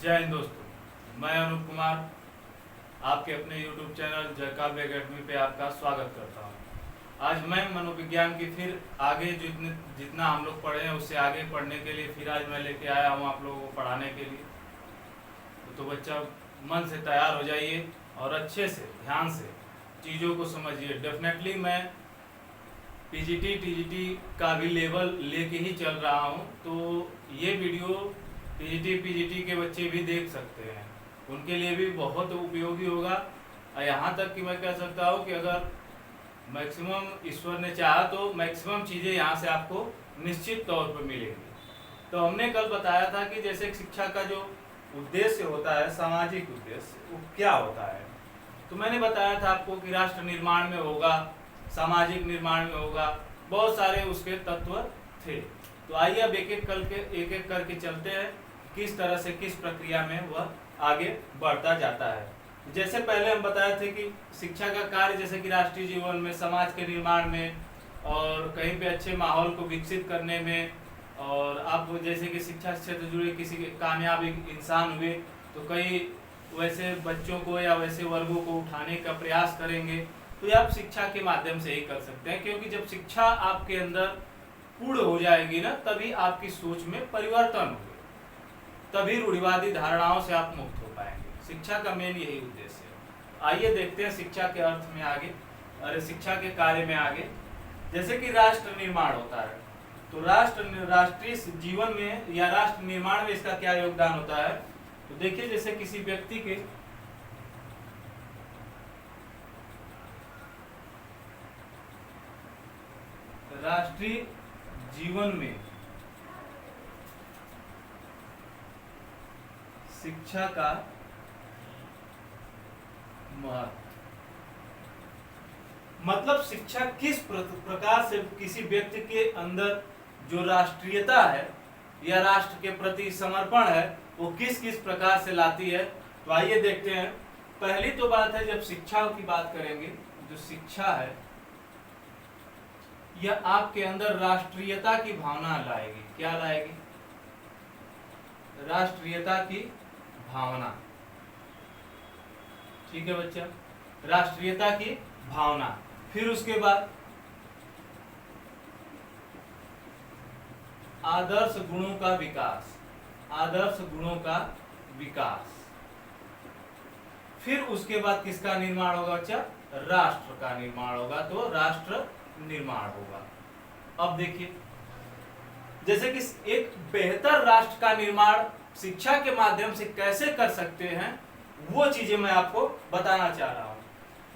जय हिंद दोस्तों, मैं अनूप कुमार आपके अपने YouTube चैनल जयकाव्य एकेडमी पे आपका स्वागत करता हूँ। आज मैं मनोविज्ञान की फिर आगे जितना हम लोग पढ़े हैं उससे आगे पढ़ने के लिए फिर आज मैं लेके आया हूँ आप लोगों को पढ़ाने के लिए। तो बच्चा मन से तैयार हो जाइए और अच्छे से ध्यान से चीज़ों को समझिए। डेफिनेटली मैं पीजीटी टीजीटी का भी लेवल लेके ही चल रहा हूँ, तो ये वीडियो पीजीटी के बच्चे भी देख सकते हैं, उनके लिए भी बहुत उपयोगी होगा। यहाँ तक कि मैं कह सकता हूँ कि अगर मैक्सिमम ईश्वर ने चाहा तो मैक्सिमम चीज़ें यहाँ से आपको निश्चित तौर पर मिलेंगी। तो हमने कल बताया था कि जैसे शिक्षा का जो उद्देश्य होता है, सामाजिक उद्देश्य, वो क्या होता है। तो मैंने बताया था आपको कि राष्ट्र निर्माण में होगा, सामाजिक निर्माण में होगा, बहुत सारे उसके तत्व थे। तो आइए अब एक एक करके चलते हैं किस तरह से किस प्रक्रिया में वह आगे बढ़ता जाता है। जैसे पहले हम बताए थे कि शिक्षा का कार्य जैसे कि राष्ट्रीय जीवन में, समाज के निर्माण में और कहीं पे अच्छे माहौल को विकसित करने में, और आप जैसे कि शिक्षा क्षेत्र जुड़े किसी कामयाब इंसान हुए तो कई वैसे बच्चों को या वैसे वर्गों को उठाने का प्रयास करेंगे। तो ये आप शिक्षा के माध्यम से ही कर सकते हैं, क्योंकि जब शिक्षा आपके अंदर पूर्ण हो जाएगी ना, तभी आपकी सोच में परिवर्तन होगा, तभी रूढ़िवादी धारणाओं से आप मुक्त हो पाएंगे। शिक्षा का मेन यही उद्देश्य है। आइए देखते हैं शिक्षा के अर्थ में आगे, शिक्षा के कार्य में आगे। जैसे कि राष्ट्र निर्माण होता है, तो राष्ट्रीय जीवन में या राष्ट्र निर्माण में इसका क्या योगदान होता है। तो देखिए, जैसे किसी व्यक्ति के राष्ट्रीय जीवन में शिक्षा का महत्व, मतलब शिक्षा किस प्रकार से किसी व्यक्ति के अंदर जो राष्ट्रीयता है या राष्ट्र के प्रति समर्पण है वो किस किस प्रकार से लाती है। तो आइए देखते हैं। पहली तो बात है, जब शिक्षा की बात करेंगे, जो शिक्षा है यह आपके अंदर राष्ट्रीयता की भावना लाएगी। क्या लाएगी? राष्ट्रीयता की भावना। ठीक है बच्चा, राष्ट्रीयता की भावना। फिर उसके बाद आदर्श गुणों का विकास, आदर्श गुणों का विकास। फिर उसके बाद किसका निर्माण होगा बच्चा? राष्ट्र का निर्माण होगा। तो राष्ट्र निर्माण होगा। अब देखिए, जैसे कि एक बेहतर राष्ट्र का निर्माण शिक्षा के माध्यम से कैसे कर सकते हैं, वो चीजें मैं आपको बताना चाह रहा हूं।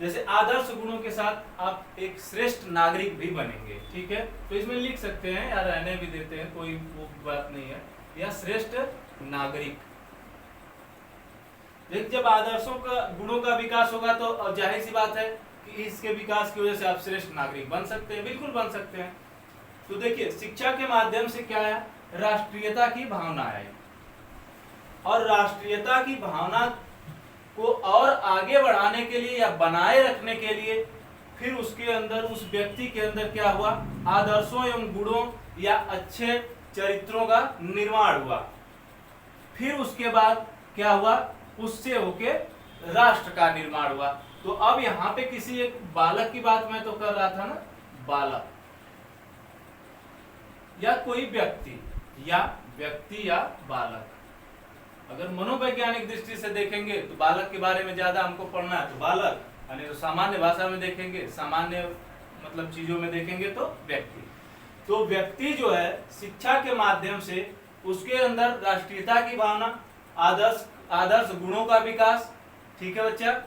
जैसे आदर्श गुणों के साथ आप एक श्रेष्ठ नागरिक भी बनेंगे। ठीक है, तो इसमें लिख सकते हैं या रहने भी देते हैं, कोई वो बात नहीं है, या श्रेष्ठ नागरिक। देख, जब आदर्शों का गुणों का विकास होगा तो जाहिर सी बात है कि इसके विकास की वजह से आप श्रेष्ठ नागरिक बन सकते हैं, बिल्कुल बन सकते हैं। तो देखिए, शिक्षा के माध्यम से क्या है? राष्ट्रीयता की भावना है, और राष्ट्रीयता की भावना को और आगे बढ़ाने के लिए या बनाए रखने के लिए फिर उसके अंदर, उस व्यक्ति के अंदर क्या हुआ? आदर्शों एवं गुणों या अच्छे चरित्रों का निर्माण हुआ। फिर उसके बाद क्या हुआ? उससे होके राष्ट्र का निर्माण हुआ। तो अब यहाँ पे किसी एक बालक की बात मैं तो कर रहा था ना, बालक या कोई व्यक्ति या बालक। अगर मनोवैज्ञानिक दृष्टि से देखेंगे तो बालक के बारे में ज्यादा हमको पढ़ना है, तो बालक, यानी तो सामान्य भाषा में देखेंगे, सामान्य मतलब चीजों में देखेंगे तो व्यक्ति। तो व्यक्ति जो है शिक्षा के माध्यम से उसके अंदर राष्ट्रीयता की भावना, आदर्श गुणों का विकास, ठीक है बच्चा,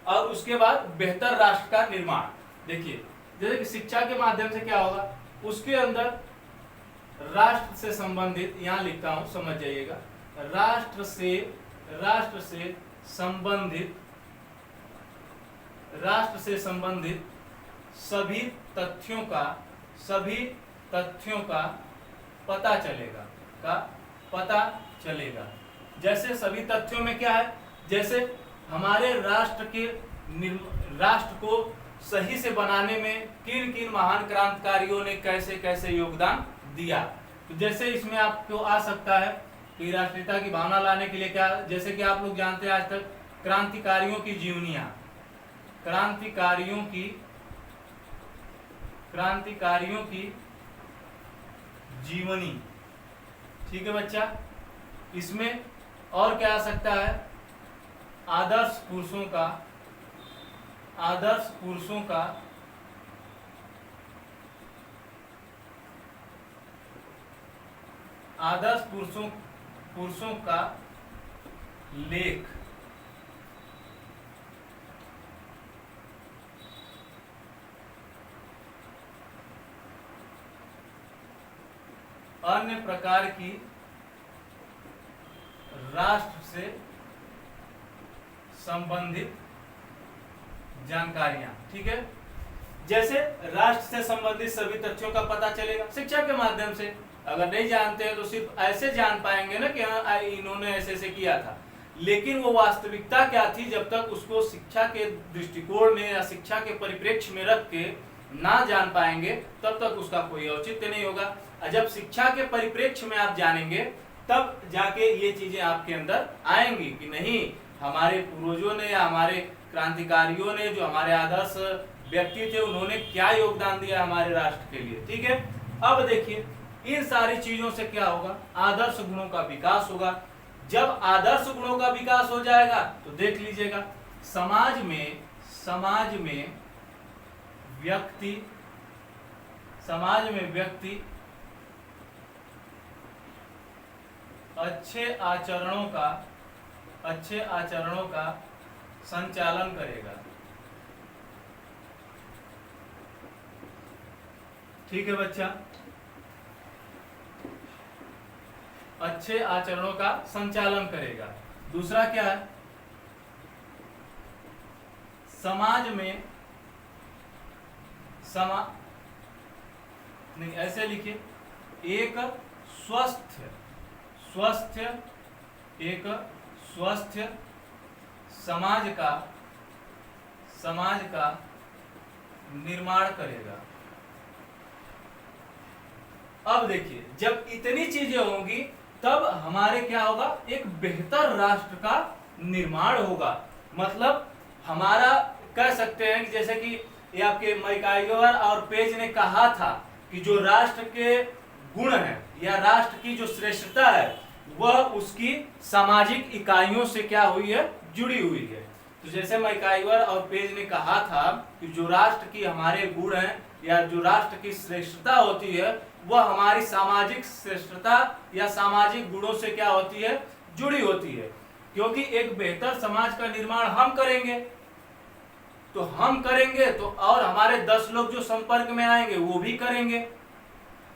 और उसके बाद बेहतर राष्ट्र का निर्माण। देखिए, जैसे कि शिक्षा के माध्यम से क्या होगा, उसके अंदर राष्ट्र से संबंधित, यहां लिखता हूं, समझ जाइएगा, राष्ट्र से संबंधित सभी तथ्यों का पता चलेगा। जैसे सभी तथ्यों में क्या है? जैसे हमारे राष्ट्र को सही से बनाने में किन महान क्रांतिकारियों ने कैसे कैसे योगदान दिया। तो जैसे इसमें आपको आ सकता है कि राष्ट्रीयता की भावना लाने के लिए क्या, जैसे कि आप लोग जानते हैं आज तक क्रांतिकारियों की जीवनियां, क्रांतिकारियों की जीवनी, ठीक है बच्चा। इसमें और क्या आ सकता है, आदर्श पुरुषों का लेख, अन्य प्रकार की राष्ट्र से संबंधित जानकारियां, ठीक है। जैसे राष्ट्र से संबंधित सभी तथ्यों का पता चलेगा शिक्षा के माध्यम से। अगर नहीं जानते हैं तो सिर्फ ऐसे जान पाएंगे ना कि हाँ इन्होंने ऐसे ऐसे किया था, लेकिन वो वास्तविकता क्या थी जब तक उसको शिक्षा के दृष्टिकोण में या शिक्षा के परिप्रेक्ष्य में रख के ना जान पाएंगे तब तक उसका कोई औचित्य नहीं होगा। और जब शिक्षा के परिप्रेक्ष्य में आप जानेंगे तब जाके ये चीजें आपके अंदर आएंगी कि नहीं, हमारे पूर्वजों ने या हमारे क्रांतिकारियों ने, जो हमारे आदर्श व्यक्ति थे, उन्होंने क्या योगदान दिया हमारे राष्ट्र के लिए, ठीक है। अब देखिए इन सारी चीजों से क्या होगा, आदर्श गुणों का विकास होगा। जब आदर्श गुणों का विकास हो जाएगा तो देख लीजिएगा समाज में व्यक्ति अच्छे आचरणों का संचालन करेगा, ठीक है बच्चा। अच्छे आचरणों का संचालन करेगा। दूसरा क्या है, समाज में नहीं, ऐसे लिखिए, एक स्वस्थ समाज का निर्माण करेगा। अब देखिए जब इतनी चीजें होंगी तब हमारे क्या होगा, एक बेहतर राष्ट्र का निर्माण होगा। मतलब हमारा कह सकते हैं कि जैसे कि ये आपके मैकाइवर और पेज ने कहा था कि जो राष्ट्र के गुण हैं या राष्ट्र की जो श्रेष्ठता है वह उसकी सामाजिक इकाइयों से क्या हुई है, जुड़ी हुई है। तो जैसे मैकाइवर और पेज ने कहा था कि जो राष्ट्र की हमारे गुण हैं या जो राष्ट्र की श्रेष्ठता होती है वह हमारी सामाजिक श्रेष्ठता या सामाजिक गुणों से क्या होती है, जुड़ी होती है। क्योंकि एक बेहतर समाज का निर्माण हम करेंगे तो और हमारे 10 लोग जो संपर्क में आएंगे वो भी करेंगे,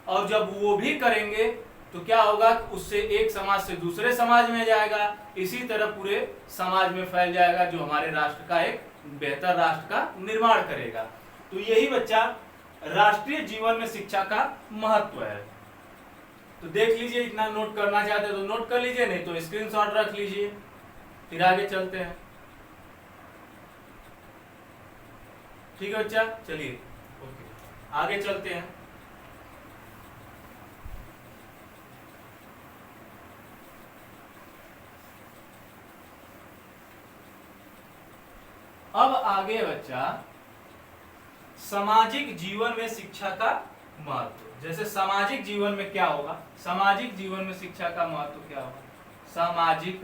और जब वो भी करेंगे तो क्या होगा, उससे एक समाज से दूसरे समाज में जाएगा, इसी तरह पूरे समाज में फैल जाएगा, जो हमारे राष्ट्र का एक बेहतर राष्ट्र का निर्माण करेगा। तो यही बच्चा राष्ट्रीय जीवन में शिक्षा का महत्व है। तो देख लीजिए, इतना नोट करना चाहते तो नोट कर लीजिए, नहीं तो स्क्रीनशॉट रख लीजिए। फिर आगे चलते हैं, ठीक है बच्चा, चलिए ओके आगे चलते हैं। अब आगे बच्चा सामाजिक जीवन में शिक्षा का महत्व। जैसे सामाजिक जीवन में क्या होगा, सामाजिक जीवन में शिक्षा का महत्व क्या होगा, सामाजिक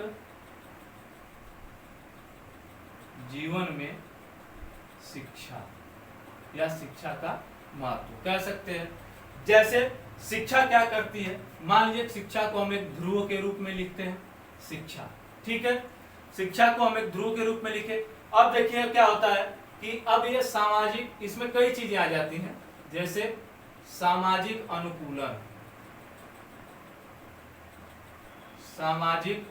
जीवन में शिक्षा या शिक्षा का महत्व कह सकते हैं। जैसे शिक्षा क्या करती है, मान लीजिए शिक्षा को हम एक ध्रुव के रूप में लिखते हैं, शिक्षा, ठीक है, शिक्षा को हम एक ध्रुव के रूप में लिखे। अब देखिए क्या होता है कि अब ये सामाजिक, इसमें कई चीजें आ जाती हैं, जैसे सामाजिक अनुकूलन, सामाजिक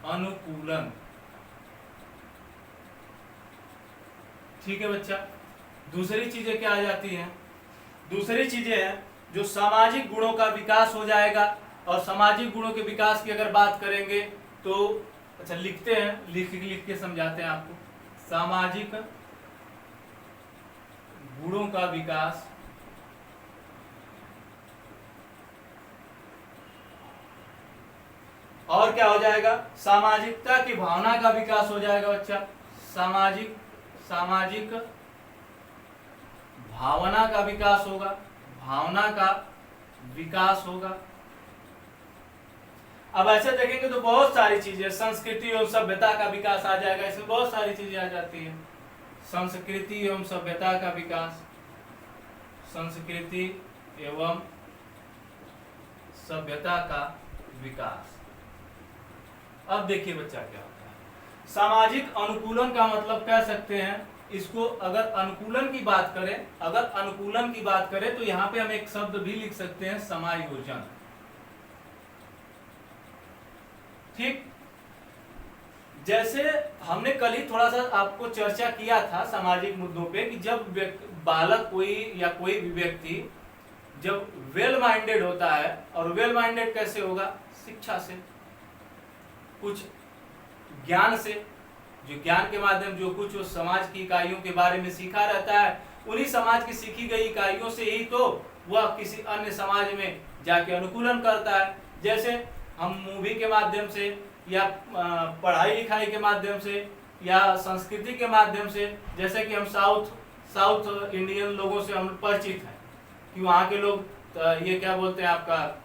अनुकूलन, ठीक है बच्चा। दूसरी चीजें क्या आ जाती हैं, दूसरी चीजें हैं जो सामाजिक गुणों का विकास हो जाएगा। और सामाजिक गुणों के विकास की अगर बात करेंगे तो अच्छा लिखते हैं, लिख के समझाते हैं आपको। सामाजिक गुणों का विकास और क्या हो जाएगा, सामाजिकता की भावना का विकास हो जाएगा बच्चा, सामाजिक भावना का विकास होगा, भावना का विकास होगा। अब ऐसे देखेंगे तो बहुत सारी चीजें, संस्कृति एवं सभ्यता का विकास आ जाएगा, इसमें बहुत सारी चीजें आ जाती है। संस्कृति एवं सभ्यता का विकास, संस्कृति एवं सभ्यता का विकास। अब देखिए बच्चा क्या होता है, सामाजिक अनुकूलन का मतलब कह सकते हैं इसको, अगर अनुकूलन की बात करें, तो यहाँ पे हम एक शब्द भी लिख सकते हैं, समायोजन। ठीक, जैसे हमने कल ही थोड़ा सा आपको चर्चा किया था सामाजिक मुद्दों पे कि जब बालक कोई या कोई भी व्यक्ति जब वेल माइंडेड होता है, और वेल माइंडेड कैसे होगा, शिक्षा से, कुछ ज्ञान से, जो ज्ञान के माध्यम जो कुछ उस समाज की इकाइयों के बारे में सीखा रहता है, उन्हीं समाज की सीखी गई इकाइयों से ही तो वह किसी अन्य समाज में जाके अनुकूलन करता है। जैसे हम मूवी के माध्यम से या पढ़ाई लिखाई के माध्यम से या संस्कृति के माध्यम से, जैसे कि हम साउथ इंडियन लोगों से हम परिचित हैं कि वहाँ के लोग ये क्या बोलते हैं आपका,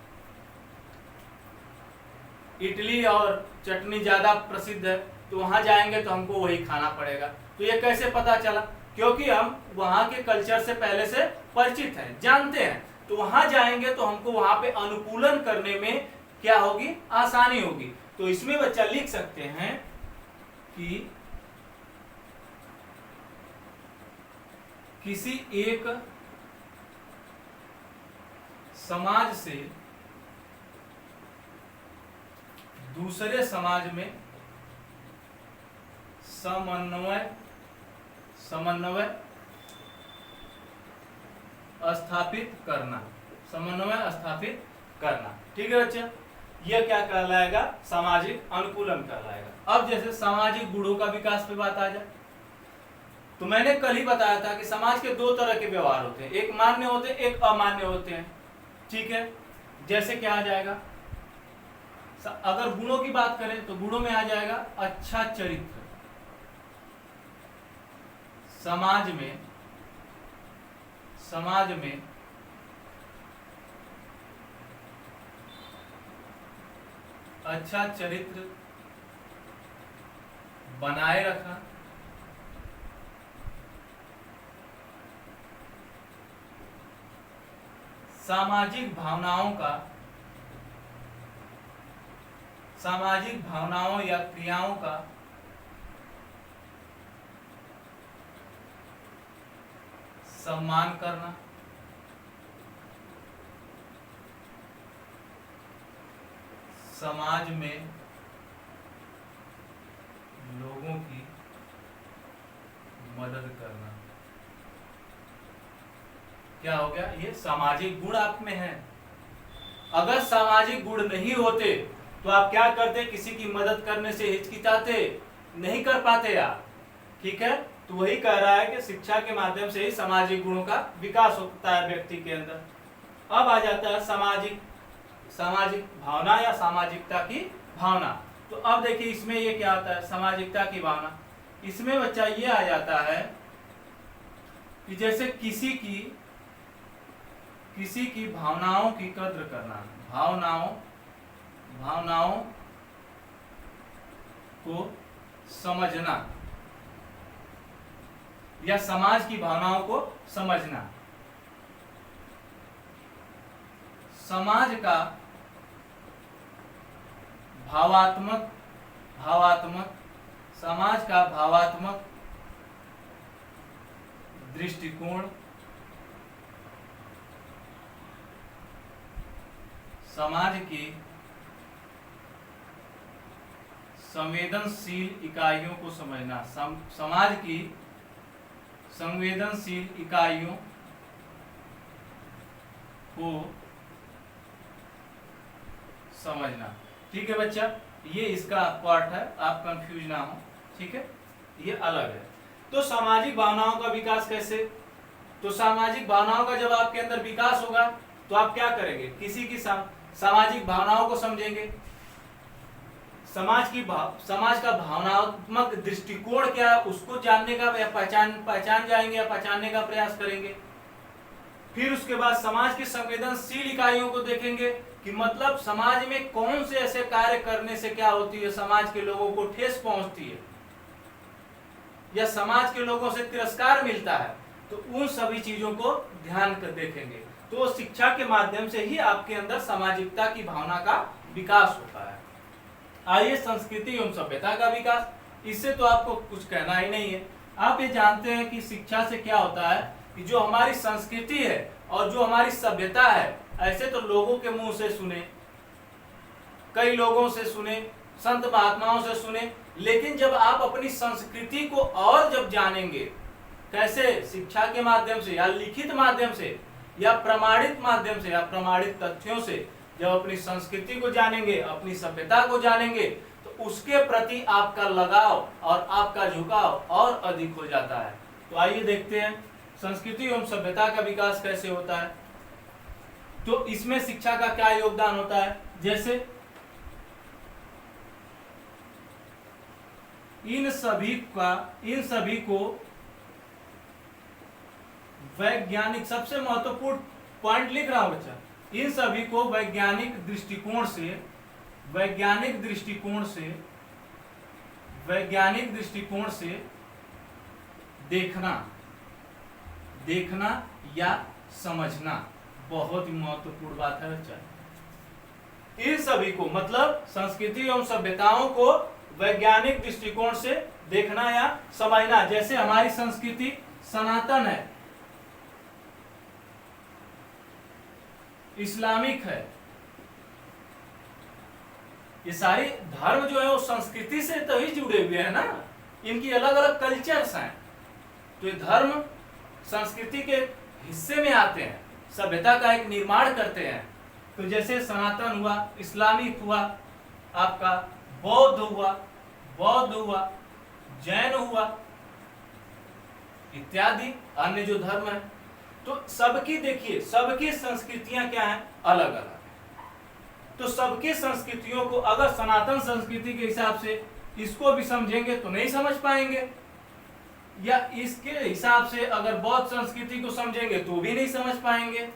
इडली और चटनी ज्यादा प्रसिद्ध है, तो वहां जाएंगे तो हमको वही खाना पड़ेगा। तो ये कैसे पता चला, क्योंकि हम वहां के कल्चर से पहले से परिचित हैं, जानते हैं, तो वहां जाएंगे तो हमको वहां पे अनुकूलन करने में क्या होगी, आसानी होगी। तो इसमें बच्चा लिख सकते हैं कि किसी एक समाज से दूसरे समाज में समन्वय स्थापित करना, ठीक है बच्चा, यह क्या कहलाएगा, सामाजिक अनुकूलन कहलाएगा। अब जैसे सामाजिक गुणों का विकास पे बात आ जाए, तो मैंने कल ही बताया था कि समाज के दो तरह के व्यवहार होते हैं, एक मान्य होते हैं, एक अमान्य होते हैं, ठीक है। जैसे क्या आ जाएगा, अगर गुणों की बात करें तो गुणों में आ जाएगा अच्छा चरित्र, समाज में अच्छा चरित्र बनाए रखना, सामाजिक भावनाओं या क्रियाओं का सम्मान करना, समाज में लोगों की मदद करना। क्या हो गया, ये सामाजिक गुण आप में है। अगर सामाजिक गुण नहीं होते तो आप क्या करते, किसी की मदद करने से हिचकिचाते, नहीं कर पाते आप, ठीक है। तो वही कह रहा है कि शिक्षा के माध्यम से ही सामाजिक गुणों का विकास होता है व्यक्ति के अंदर। अब आ जाता है सामाजिक भावना या सामाजिकता की भावना। तो अब देखिए इसमें ये क्या होता है, सामाजिकता की भावना, इसमें बच्चा ये आ जाता है कि जैसे किसी की भावनाओं की कद्र करना, भावनाओं को समझना या समाज की भावनाओं को समझना। समाज का भावात्मक दृष्टिकोण समाज की संवेदनशील इकाइयों को समझना, समाज की संवेदनशील इकाइयों को समझना, ठीक है बच्चा। ये इसका पार्ट है, आप कंफ्यूज ना हो, ठीक है, ये अलग है। तो सामाजिक भावनाओं का विकास कैसे, तो सामाजिक भावनाओं का जब आपके अंदर विकास होगा तो आप क्या करेंगे, किसी की सामाजिक भावनाओं को समझेंगे, समाज का भावनात्मक दृष्टिकोण क्या है उसको जानने का या पहचान जाएंगे या पहचानने का प्रयास करेंगे। फिर उसके बाद समाज की संवेदनशील इकाइयों को देखेंगे कि मतलब समाज में कौन से ऐसे कार्य करने से क्या होती है, समाज के लोगों को ठेस पहुंचती है या समाज के लोगों से तिरस्कार मिलता है, तो उन सभी चीजों को ध्यान कर देखेंगे। तो शिक्षा के माध्यम से ही आपके अंदर सामाजिकता की भावना का विकास होता है। आइए संस्कृति एवं सभ्यता का विकास, इससे तो आपको कुछ कहना ही नहीं है। आप ये जानते हैं कि शिक्षा से क्या होता है कि जो हमारी संस्कृति है और जो हमारी सभ्यता है, ऐसे तो लोगों के मुंह से सुने, कई लोगों से सुने, संत महात्माओं से सुने, लेकिन जब आप अपनी संस्कृति को और जब जानेंगे, कैसे, शिक्षा के माध्यम से या लिखित माध्यम से या प्रमाणित माध्यम से या प्रमाणित तथ्यों से जब अपनी संस्कृति को जानेंगे, अपनी सभ्यता को जानेंगे, तो उसके प्रति आपका लगाव और आपका झुकाव और अधिक हो जाता है। तो आइए देखते हैं संस्कृति एवं सभ्यता का विकास कैसे होता है। तो इसमें शिक्षा का क्या योगदान होता है, जैसे इन सभी को वैज्ञानिक, सबसे महत्वपूर्ण पॉइंट लिख रहा हूं बच्चा, इन सभी को वैज्ञानिक दृष्टिकोण से देखना या समझना बहुत ही महत्वपूर्ण बात है बच्चा। इन सभी को मतलब संस्कृति एवं सभ्यताओं को वैज्ञानिक दृष्टिकोण से देखना या समझना। जैसे हमारी संस्कृति सनातन है, इस्लामिक है, ये सारे धर्म जो है वो संस्कृति से तो ही जुड़े हुए हैं ना, इनकी अलग अलग कल्चर्स हैं, तो ये धर्म संस्कृति के हिस्से में आते हैं, सभ्यता का एक निर्माण करते हैं। तो जैसे सनातन हुआ, इस्लामिक हुआ, आपका बौद्ध हुआ, जैन हुआ इत्यादि अन्य जो धर्म है, तो सबकी देखिए, सबकी संस्कृतियां क्या हैं, अलग अलग है। तो सबकी संस्कृतियों को अगर सनातन संस्कृति के हिसाब से इसको भी समझेंगे तो नहीं समझ पाएंगे, या इसके हिसाब से अगर बौद्ध संस्कृति को समझेंगे तो भी नहीं समझ पाएंगे,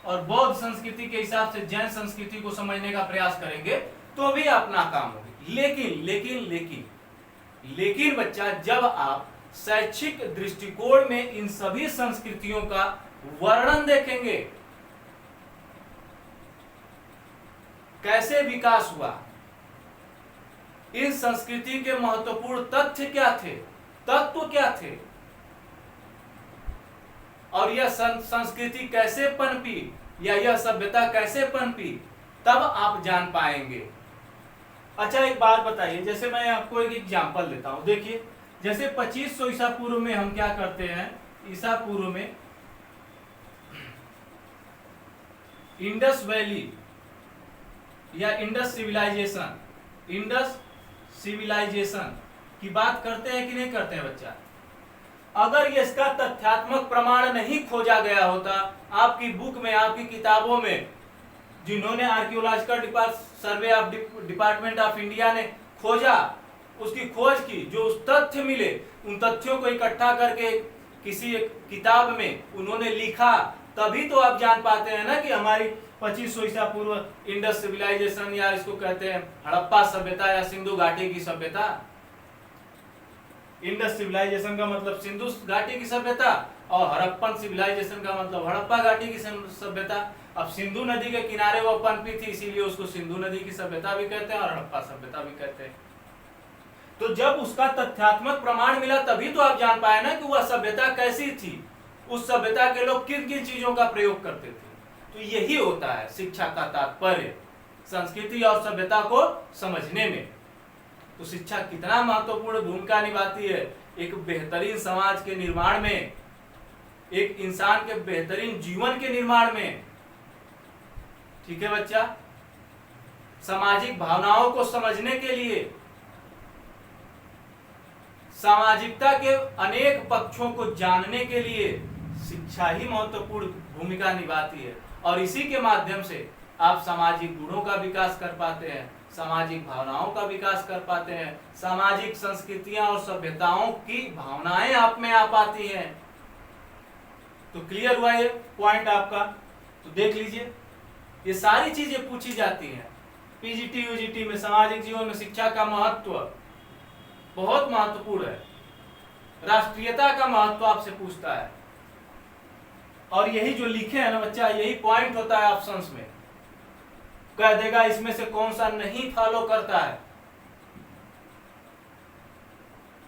और बौद्ध संस्कृति के हिसाब से जैन संस्कृति को समझने का प्रयास करेंगे तो भी अपना काम होगी। लेकिन बच्चा, जब आप शैक्षिक दृष्टिकोण में इन सभी संस्कृतियों का वर्णन देखेंगे, कैसे विकास हुआ, इन संस्कृति के महत्वपूर्ण तथ्य क्या थे, तत्व क्या थे, और यह संस्कृति कैसे पनपी या यह सभ्यता कैसे पनपी, तब आप जान पाएंगे। अच्छा एक बात बताइए, जैसे मैं आपको एक एग्जांपल देता हूं, देखिए जैसे 2500 ईसा पूर्व में हम क्या करते हैं, ईसा पूर्व में इंडस वैली या इंडस सिविलाइजेशन की बात करते हैं कि नहीं करते हैं बच्चा। अगर ये इसका तथ्यात्मक प्रमाण नहीं खोजा गया होता, आपकी बुक में, आपकी किताबों में, जिन्होंने archaeological survey of department of India ने खोजा, उसकी खोज की, जो उस तथ्य मिले, उन तथ्यों को इकट्ठा करके किसी एक किताब में उन्होंने लिखा, तभी तो आप जान पाते हैं ना कि हमारी 2500 ईसा पूर्व इंडस सिविलाइजेशन, या इसको कहते हैं हड़प्पा सभ्यता या सिंधु घाटी की सभ्यता। इंडस सिविलाइजेशन का मतलब सिंधु घाटी की सभ्यता, और हड़प्पन सिविलाइजेशन का मतलब हड़प्पा घाटी की सभ्यता। अब सिंधु नदी के किनारे वो पनपी थी, इसीलिए उसको सिंधु नदी की सभ्यता भी कहते हैं और हड़प्पा सभ्यता भी कहते हैं। तो जब उसका तथ्यात्मक प्रमाण मिला, तभी तो आप जान पाए ना कि वह सभ्यता कैसी थी, उस सभ्यता के लोग किन किन चीजों का प्रयोग करते थे। तो यही होता है शिक्षा का तात्पर्य, संस्कृति और सभ्यता को समझने में। तो शिक्षा कितना महत्वपूर्ण भूमिका निभाती है एक बेहतरीन समाज के निर्माण में, एक इंसान के बेहतरीन जीवन के निर्माण में। ठीक है बच्चा, सामाजिक भावनाओं को समझने के लिए, सामाजिकता के अनेक पक्षों को जानने के लिए शिक्षा ही महत्वपूर्ण भूमिका निभाती है, और इसी के माध्यम से आप सामाजिक गुणों का विकास कर पाते हैं, सामाजिक भावनाओं का विकास कर पाते हैं, सामाजिक संस्कृतियां और सभ्यताओं की भावनाएं आप में आ पाती हैं। तो क्लियर हुआ ये पॉइंट आपका? तो देख लीजिए, ये सारी चीजें पूछी जाती हैं पीजीटी यूजीटी में। सामाजिक जीवन में शिक्षा का महत्व बहुत महत्वपूर्ण है, राष्ट्रीयता का महत्व आपसे पूछता है, और यही जो लिखे हैं ना बच्चा, यही पॉइंट होता है ऑप्शंस में। कह देगा इसमें से कौन सा नहीं फॉलो करता है।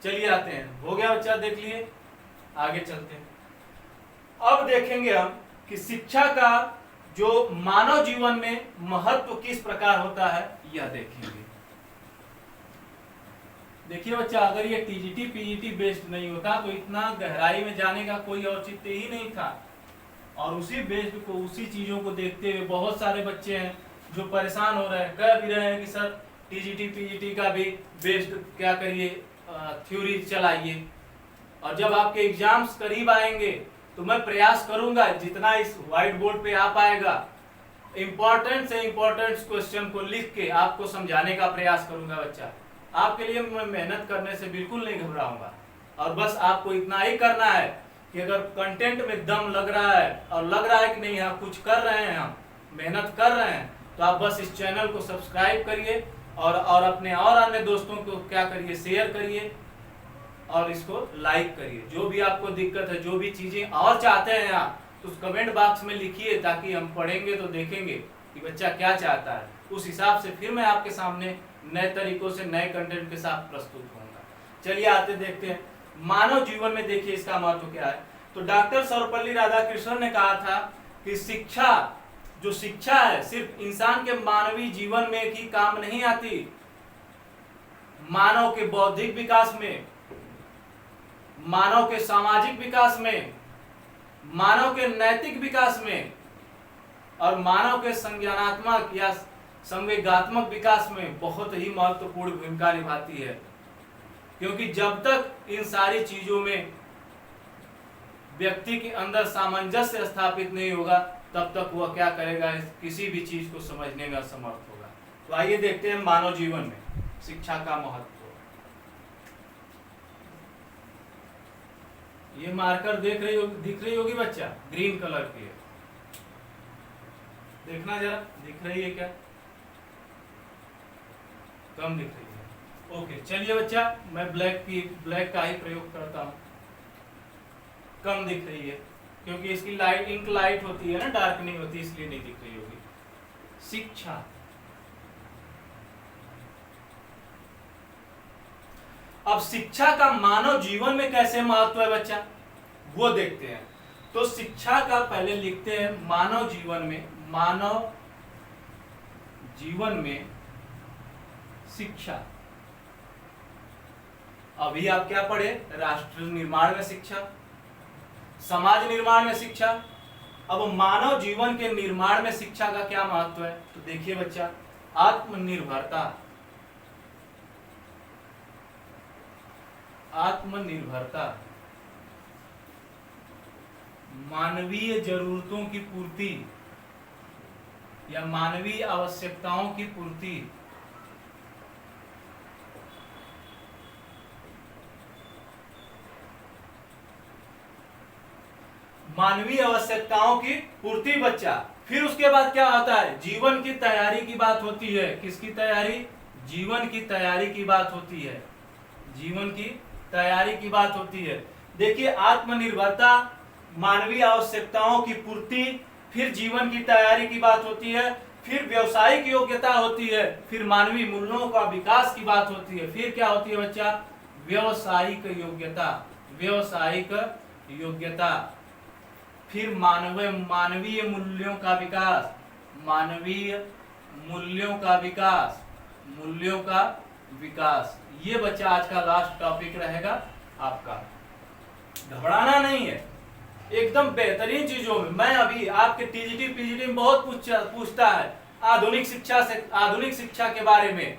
चलिए आते हैं, हो गया बच्चा, देख लिए, आगे चलते हैं। अब देखेंगे हम कि शिक्षा का जो मानव जीवन में महत्व किस प्रकार होता है, यह देखेंगे। देखिए बच्चा, अगर ये टीजीटी पीजीटी बेस्ड नहीं होता तो इतना गहराई में जाने का कोई औचित्य ही नहीं था। और उसी बेस्ड को, उसी चीजों को देखते हुए बहुत सारे बच्चे हैं जो परेशान हो रहे हैं, कह भी रहे हैं कि सर टीजीटी पीजीटी का भी बेस्ड क्या करिए, थ्योरी चलाइए। और जब आपके एग्जाम्स करीब आएंगे तो मैं प्रयास करूंगा जितना इस व्हाइट बोर्ड पे आ पाएगा, इंपॉर्टेंट से इंपॉर्टेंट क्वेश्चन को लिख के आपको समझाने का प्रयास करूंगा बच्चा। आपके लिए मैं मेहनत करने से बिल्कुल नहीं घबराऊंगा। और बस आपको इतना ही करना है कि अगर कंटेंट में दम लग रहा है और लग रहा है कि नहीं हम कुछ कर रहे हैं, हम मेहनत कर रहे हैं, तो आप बस इस चैनल को सब्सक्राइब करिए और अपने और अन्य दोस्तों को क्या करिए, शेयर करिए और इसको लाइक करिए। जो भी आपको दिक्कत है, जो भी चीजें और चाहते हैं आप, तो उस कमेंट बॉक्स में लिखिए, ताकि हम पढ़ेंगे तो देखेंगे कि बच्चा क्या चाहता है। उस हिसाब से फिर मैं आपके सामने नए तरीकों से नए कंटेंट के साथ प्रस्तुत होऊंगा। चलिए आते देखते हैं, मानव जीवन में देखिए इसका महत्व क्या है। तो डॉक्टर सर्वपल्ली राधाकृष्णन ने कहा था कि शिक्षा, जो शिक्षा है, सिर्फ इंसान के मानवीय जीवन में ही काम नहीं आती, मानव के बौद्धिक विकास में, मानव के सामाजिक विकास में, मानव के नैतिक विकास में और मानव के संज्ञानात्मक या संवेगात्मक विकास में बहुत ही महत्वपूर्ण भूमिका निभाती है। क्योंकि जब तक इन सारी चीजों में व्यक्ति के अंदर सामंजस्य स्थापित नहीं होगा, तब तक वह क्या करेगा, किसी भी चीज को समझने में असमर्थ होगा। तो आइए देखते हैं मानव जीवन में शिक्षा का महत्व। ये मार्कर दिख रही होगी बच्चा, ग्रीन कलर की है, देखना जरा, दिख रही है क्या? कम दिख रही है। ओके, चलिए बच्चा, मैं ब्लैक का ही प्रयोग करता हूं। कम दिख रही है क्योंकि इसकी लाइट, इंक लाइट होती है ना, डार्कनिंग होती है, इसलिए नहीं दिख रही होगी। शिक्षा, अब शिक्षा का मानव जीवन में कैसे महत्व है बच्चा, वो देखते हैं। तो शिक्षा का पहले लिखते हैं मानव जीवन में, मानव जीवन में शिक्षा। अभी आप क्या पढ़े, राष्ट्र निर्माण में शिक्षा, समाज निर्माण में शिक्षा। अब मानव जीवन के निर्माण में शिक्षा का क्या महत्व है, तो देखिए बच्चा, आत्मनिर्भरता, आत्मनिर्भरता, मानवीय जरूरतों की पूर्ति या मानवीय आवश्यकताओं की पूर्ति, मानवीय आवश्यकताओं की पूर्ति बच्चा। फिर उसके बाद क्या होता है, जीवन की तैयारी की बात होती है। किसकी तैयारी? जीवन की तैयारी की बात होती है, जीवन की तैयारी की बात होती है। देखिए, आत्मनिर्भरता, मानवीय आवश्यकताओं की पूर्ति, फिर जीवन की तैयारी की बात होती है, फिर व्यवसायिक योग्यता होती है, फिर मानवीय मूल्यों का विकास की बात होती है, फिर क्या होती है बच्चा, व्यवसायिक योग्यता, व्यवसायिक योग्यता, फिर मानवीय मूल्यों का विकास, मानवीय मूल्यों का विकास, मूल्यों का विकास। ये बच्चा आज का लास्ट टॉपिक रहेगा आपका। घबराना नहीं है, एकदम बेहतरीन चीजों में। मैं अभी आपके टीजीटी पीजीटी में बहुत पूछता है आधुनिक शिक्षा से, आधुनिक शिक्षा के बारे में,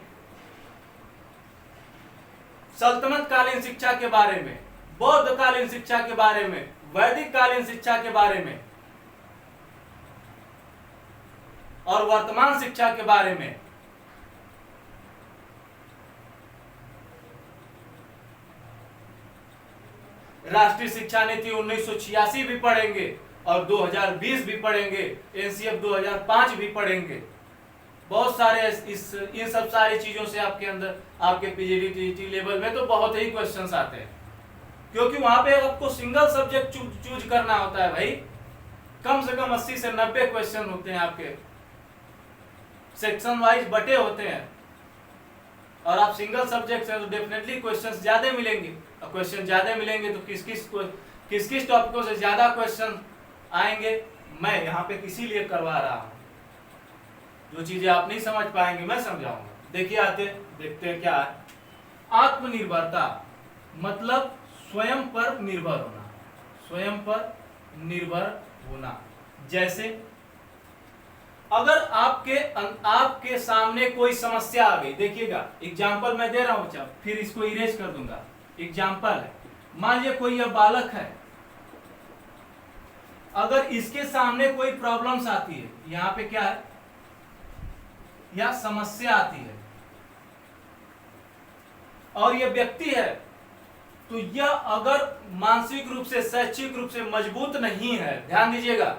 सल्तनत कालीन शिक्षा के बारे में, बौद्ध कालीन शिक्षा के बारे में, वैदिक कालीन शिक्षा के बारे में और वर्तमान शिक्षा के बारे में। राष्ट्रीय शिक्षा नीति 1986 भी पढ़ेंगे और 2020 भी पढ़ेंगे, एनसीएफ 2005 भी पढ़ेंगे। बहुत सारे इन सब सारी चीजों से आपके अंदर आपके पीजीडी टीजीटी लेवल में तो बहुत ही क्वेश्चंस आते हैं, क्योंकि वहां पे आपको सिंगल सब्जेक्ट चूज करना होता है भाई। कम से कम 80 से 90 क्वेश्चन होते हैं आपके, सेक्शन वाइज बटे होते हैं, और आप सिंगल सब्जेक्ट है तो डेफिनेटली क्वेश्चंस ज्यादा मिलेंगे। और क्वेश्चन ज्यादा मिलेंगे तो किस किस टॉपिकों से ज्यादा क्वेश्चन आएंगे, मैं यहाँ पे किसी लिए करवा रहा हूँ। जो चीजें आप नहीं समझ पाएंगे मैं समझाऊंगा। देखिए देखते हैं क्या है। आत्मनिर्भरता मतलब स्वयं पर निर्भर होना, स्वयं पर निर्भर होना। जैसे अगर आपके सामने कोई समस्या आ गई, देखिएगा एग्जाम्पल मैं दे रहा हूं बच्चा, फिर इसको इरेज कर दूंगा। एग्जाम्पल है, मान लीजिए कोई यह बालक है, अगर इसके सामने कोई प्रॉब्लम्स आती है, यहां पे क्या है, या समस्या आती है, और यह व्यक्ति है, तो यह अगर मानसिक रूप से शैक्षिक रूप से मजबूत नहीं है, ध्यान दीजिएगा।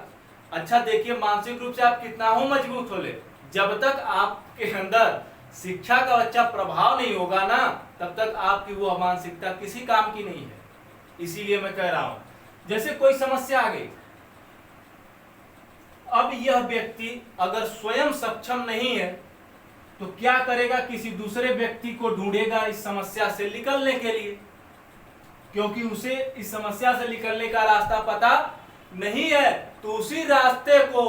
अच्छा देखिए, मानसिक रूप से आप कितना हो मजबूत हो ले, जब तक आपके अंदर शिक्षा का अच्छा प्रभाव नहीं होगा ना, तब तक आपकी वो मानसिकता किसी काम की नहीं है। इसीलिए मैं कह रहा हूं, जैसे कोई समस्या आ गई, अब यह व्यक्ति अगर स्वयं सक्षम नहीं है तो क्या करेगा, किसी दूसरे व्यक्ति को ढूंढेगा इस समस्या से निकलने के लिए, क्योंकि उसे इस समस्या से निकलने का रास्ता पता नहीं है। तो उसी रास्ते को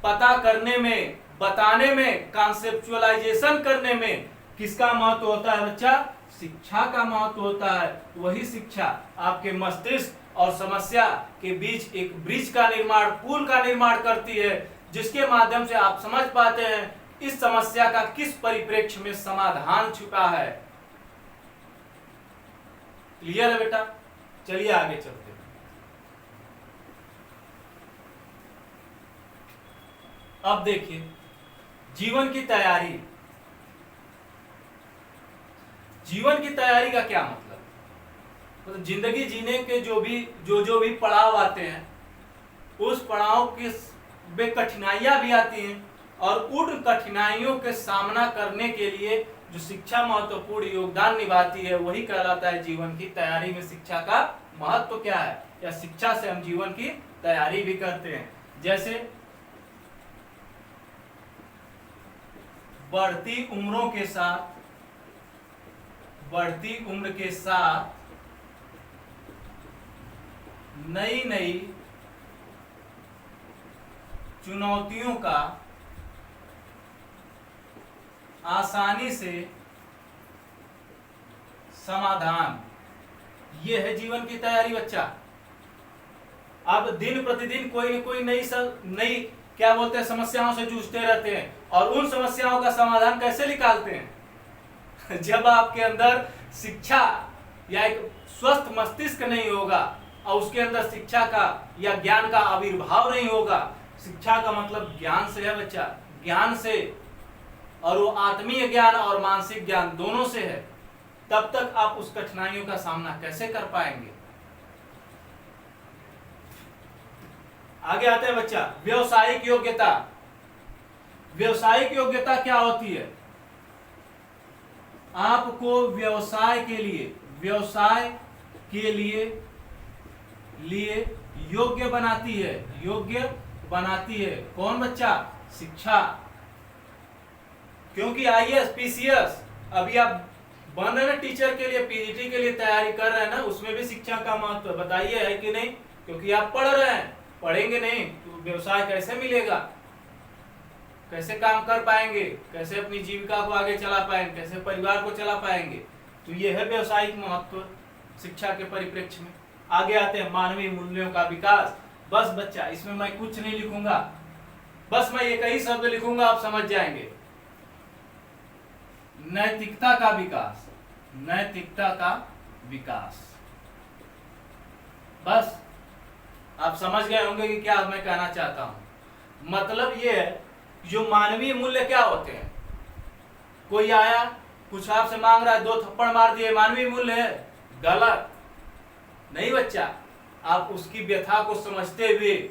पता करने में, बताने में, कॉन्सेप्चुअलाइजेशन करने में किसका महत्व होता है बच्चा, शिक्षा का महत्व होता है। वही शिक्षा आपके मस्तिष्क और समस्या के बीच एक ब्रिज का निर्माण, पुल का निर्माण करती है, जिसके माध्यम से आप समझ पाते हैं इस समस्या का किस परिप्रेक्ष्य में समाधान छुपा है। क्लियर है बेटा? चलिए आगे चलते हैं। अब देखिए जीवन की तैयारी। जीवन की तैयारी का क्या मतलब? मतलब जिंदगी जीने के जो भी पड़ाव आते हैं, उस पड़ाव के में कठिनाइयां भी आती हैं, और उन कठिनाइयों के सामना करने के लिए जो शिक्षा महत्वपूर्ण योगदान निभाती है, वही कहलाता है जीवन की तैयारी में शिक्षा का महत्व क्या है, या शिक्षा से हम जीवन की तैयारी भी करते हैं। जैसे बढ़ती उम्र के साथ नई नई चुनौतियों का आसानी से समाधान, ये है जीवन की तैयारी बच्चा। अब दिन प्रतिदिन कोई न कोई नई क्या बोलते हैं समस्याओं से जूझते रहते हैं, और उन समस्याओं का समाधान कैसे निकालते हैं जब आपके अंदर शिक्षा या एक स्वस्थ मस्तिष्क नहीं होगा, और उसके अंदर शिक्षा का या ज्ञान का आविर्भाव नहीं होगा। शिक्षा का मतलब ज्ञान से है बच्चा, ज्ञान से, और वो आत्मीय ज्ञान और मानसिक ज्ञान दोनों से है। तब तक आप उस कठिनाइयों का सामना कैसे कर पाएंगे। आगे आते हैं बच्चा, व्यवसायिक योग्यता। व्यवसायिक योग्यता क्या होती है? आपको व्यवसाय के लिए योग्य बनाती है कौन बच्चा? शिक्षा। क्योंकि आईएएस पीसीएस अभी आप बन रहे हैं ना, टीचर के लिए, पीजीटी के लिए तैयारी कर रहे हैं ना, उसमें भी शिक्षा का महत्व बताइए है कि नहीं? क्योंकि आप पढ़ रहे हैं, पढ़ेंगे नहीं तो व्यवसाय कैसे मिलेगा, कैसे काम कर पाएंगे, कैसे अपनी जीविका को आगे चला पाएंगे, कैसे परिवार को चला पाएंगे। तो ये है व्यवसायिक महत्व शिक्षा के परिप्रेक्ष्य में। आगे आते हैं मानवीय मूल्यों का विकास। बस बच्चा, इसमें मैं कुछ नहीं लिखूंगा, बस मैं एक ही शब्द लिखूंगा, आप समझ जाएंगे। नैतिकता का विकास, नैतिकता का विकास। बस आप समझ गए होंगे कि क्या मैं कहना चाहता हूं। मतलब ये है, जो मानवीय मूल्य क्या होते हैं? कोई आया, कुछ आपसे मांग रहा है, 2 थप्पड़ मार दिए, मानवीय मूल्य है? गलत। नहीं बच्चा, आप उसकी व्यथा को समझते हुए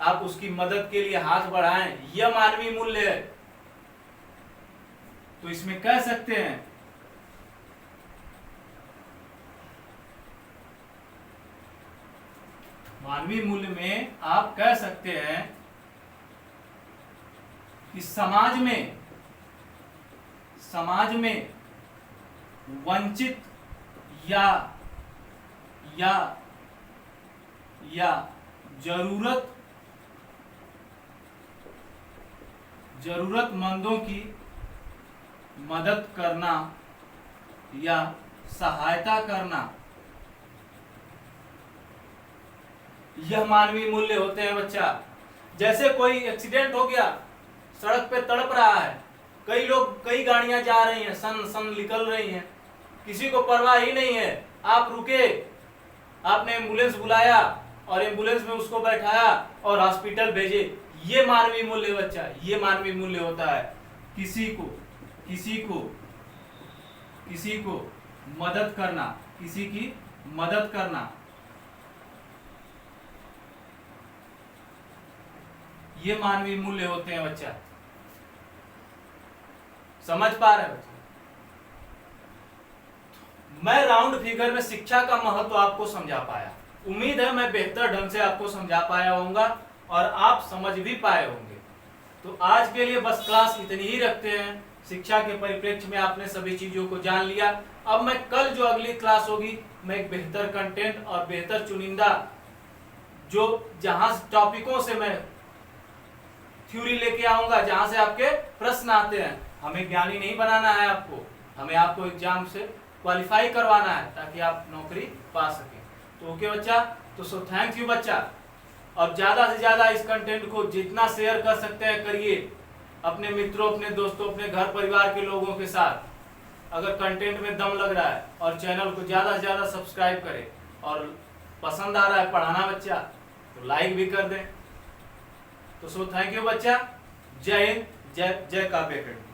आप उसकी मदद के लिए हाथ बढ़ाएं, यह मानवीय मूल्य है। तो इसमें कह सकते हैं मानवीय मूल्य में आप कह सकते हैं कि समाज में वंचित या जरूरतमंदों की मदद करना या सहायता करना, यह मानवीय मूल्य होते हैं बच्चा। जैसे कोई एक्सीडेंट हो गया, सड़क पे तड़प रहा है, कई गाड़ियां जा रही हैं, सन सन निकल रही हैं, किसी को परवाह ही नहीं है, आप रुके, आपने एम्बुलेंस बुलाया और एम्बुलेंस में उसको बैठाया और हॉस्पिटल भेजे, ये मानवीय मूल्य बच्चा, ये मानवीय मूल्य होता है। किसी को मदद करना, किसी की मदद करना, ये मानवीय मूल्य होते हैं बच्चा। समझ पा रहे बच्चा? मैं राउंड फिगर में शिक्षा का महत्व आपको समझा पाया। उम्मीद है मैं बेहतर ढंग से आपको समझा पाया होऊंगा और आप समझ भी पाए होंगे। तो आज के लिए बस क्लास इतनी ही रखते हैं। शिक्षा के परिप्रेक्ष्य में आपने सभी चीजों को जान लिया। अब मैं कल जो अगली क्लास होगी, मैं एक बेहतर कंटेंट और बेहतर चुनिंदा जो जहां टॉपिकों से मैं थ्योरी लेके आऊंगा, जहां से आपके प्रश्न आते हैं। हमें ज्ञानी नहीं बनाना है आपको, हमें आपको एग्जाम से क्वालिफाई करवाना है ताकि आप नौकरी पा सके। तो ओके बच्चा, तो सो थैंक यू बच्चा। अब ज्यादा से ज्यादा इस कंटेंट को जितना शेयर कर सकते हैं करिए, अपने मित्रों, अपने दोस्तों, अपने घर परिवार के लोगों के साथ। अगर कंटेंट में दम लग रहा है और चैनल को ज्यादा से ज्यादा सब्सक्राइब करें और पसंद आ रहा है पढ़ाना बच्चा तो लाइक भी कर दें। तो सो थैंक यू बच्चा। जय हिंद, जय काव्य अकेडमी।